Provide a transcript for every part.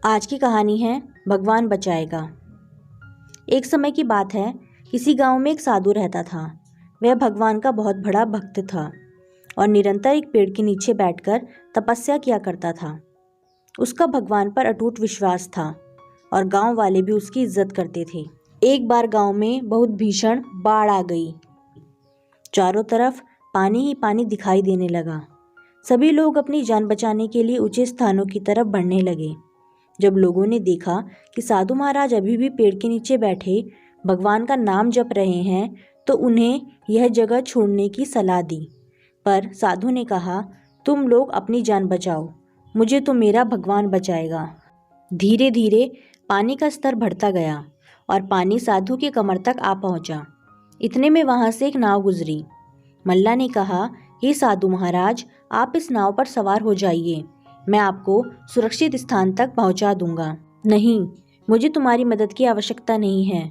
आज की कहानी है भगवान बचाएगा। एक समय की बात है, किसी गांव में एक साधु रहता था। वह भगवान का बहुत बड़ा भक्त था और निरंतर एक पेड़ के नीचे बैठकर तपस्या किया करता था। उसका भगवान पर अटूट विश्वास था और गांव वाले भी उसकी इज्जत करते थे। एक बार गांव में बहुत भीषण बाढ़ आ गई। चारों तरफ पानी ही पानी दिखाई देने लगा। सभी लोग अपनी जान बचाने के लिए ऊंचे स्थानों की तरफ बढ़ने लगे। जब लोगों ने देखा कि साधु महाराज अभी भी पेड़ के नीचे बैठे भगवान का नाम जप रहे हैं, तो उन्हें यह जगह छोड़ने की सलाह दी। पर साधु ने कहा, तुम लोग अपनी जान बचाओ, मुझे तो मेरा भगवान बचाएगा। धीरे धीरे पानी का स्तर बढ़ता गया और पानी साधु के कमर तक आ पहुंचा। इतने में वहां से एक नाव गुजरी। मल्ला ने कहा, हे साधु महाराज, आप इस नाव पर सवार हो जाइए, मैं आपको सुरक्षित स्थान तक पहुंचा दूंगा। नहीं, मुझे तुम्हारी मदद की आवश्यकता नहीं है,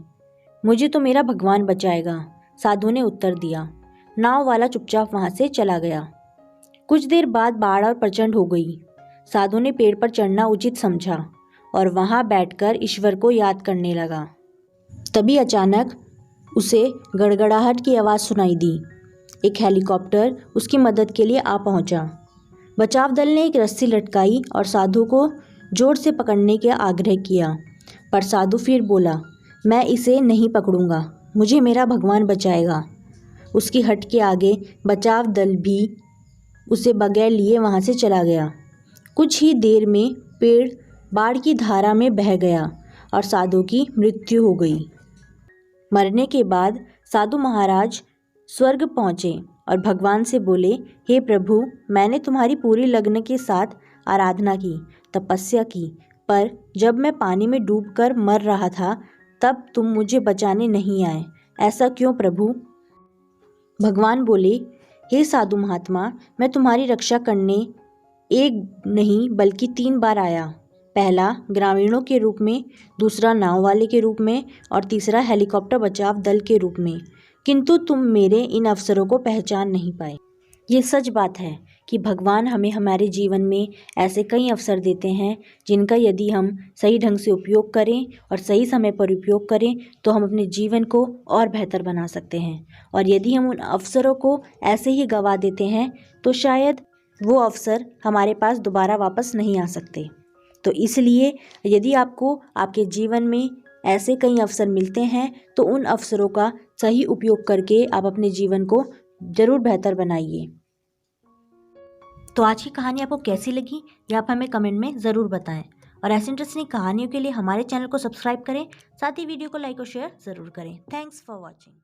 मुझे तो मेरा भगवान बचाएगा, साधु ने उत्तर दिया। नाव वाला चुपचाप वहां से चला गया। कुछ देर बाद बाढ़ और प्रचंड हो गई। साधु ने पेड़ पर चढ़ना उचित समझा और वहां बैठकर ईश्वर को याद करने लगा। तभी अचानक उसे गड़गड़ाहट की आवाज़ सुनाई दी। एक हेलीकॉप्टर उसकी मदद के लिए आ पहुंचा। बचाव दल ने एक रस्सी लटकाई और साधु को जोर से पकड़ने का आग्रह किया, पर साधु फिर बोला, मैं इसे नहीं पकड़ूंगा, मुझे मेरा भगवान बचाएगा। उसकी हट के आगे बचाव दल भी उसे बगैर लिए वहां से चला गया। कुछ ही देर में पेड़ बाढ़ की धारा में बह गया और साधु की मृत्यु हो गई। मरने के बाद साधु महाराज स्वर्ग पहुँचे और भगवान से बोले, हे प्रभु, मैंने तुम्हारी पूरी लगन के साथ आराधना की, तपस्या की, पर जब मैं पानी में डूबकर मर रहा था तब तुम मुझे बचाने नहीं आए, ऐसा क्यों प्रभु? भगवान बोले, हे साधु महात्मा, मैं तुम्हारी रक्षा करने एक नहीं बल्कि 3 बार आया। पहला ग्रामीणों के रूप में, दूसरा नाव वाले के रूप में और तीसरा हेलीकॉप्टर बचाव दल के रूप में, किंतु तुम मेरे इन अवसरों को पहचान नहीं पाए। ये सच बात है कि भगवान हमें हमारे जीवन में ऐसे कई अवसर देते हैं जिनका यदि हम सही ढंग से उपयोग करें और सही समय पर उपयोग करें तो हम अपने जीवन को और बेहतर बना सकते हैं। और यदि हम उन अवसरों को ऐसे ही गंवा देते हैं तो शायद वो अवसर हमारे पास दोबारा वापस नहीं आ सकते। तो इसलिए यदि आपको आपके जीवन में ऐसे कई अवसर मिलते हैं तो उन अवसरों का सही उपयोग करके आप अपने जीवन को जरूर बेहतर बनाइए। तो आज की कहानी आपको कैसी लगी ये आप हमें कमेंट में ज़रूर बताएं और ऐसी इंटरेस्टिंग कहानियों के लिए हमारे चैनल को सब्सक्राइब करें, साथ ही वीडियो को लाइक और शेयर ज़रूर करें। Thanks for watching.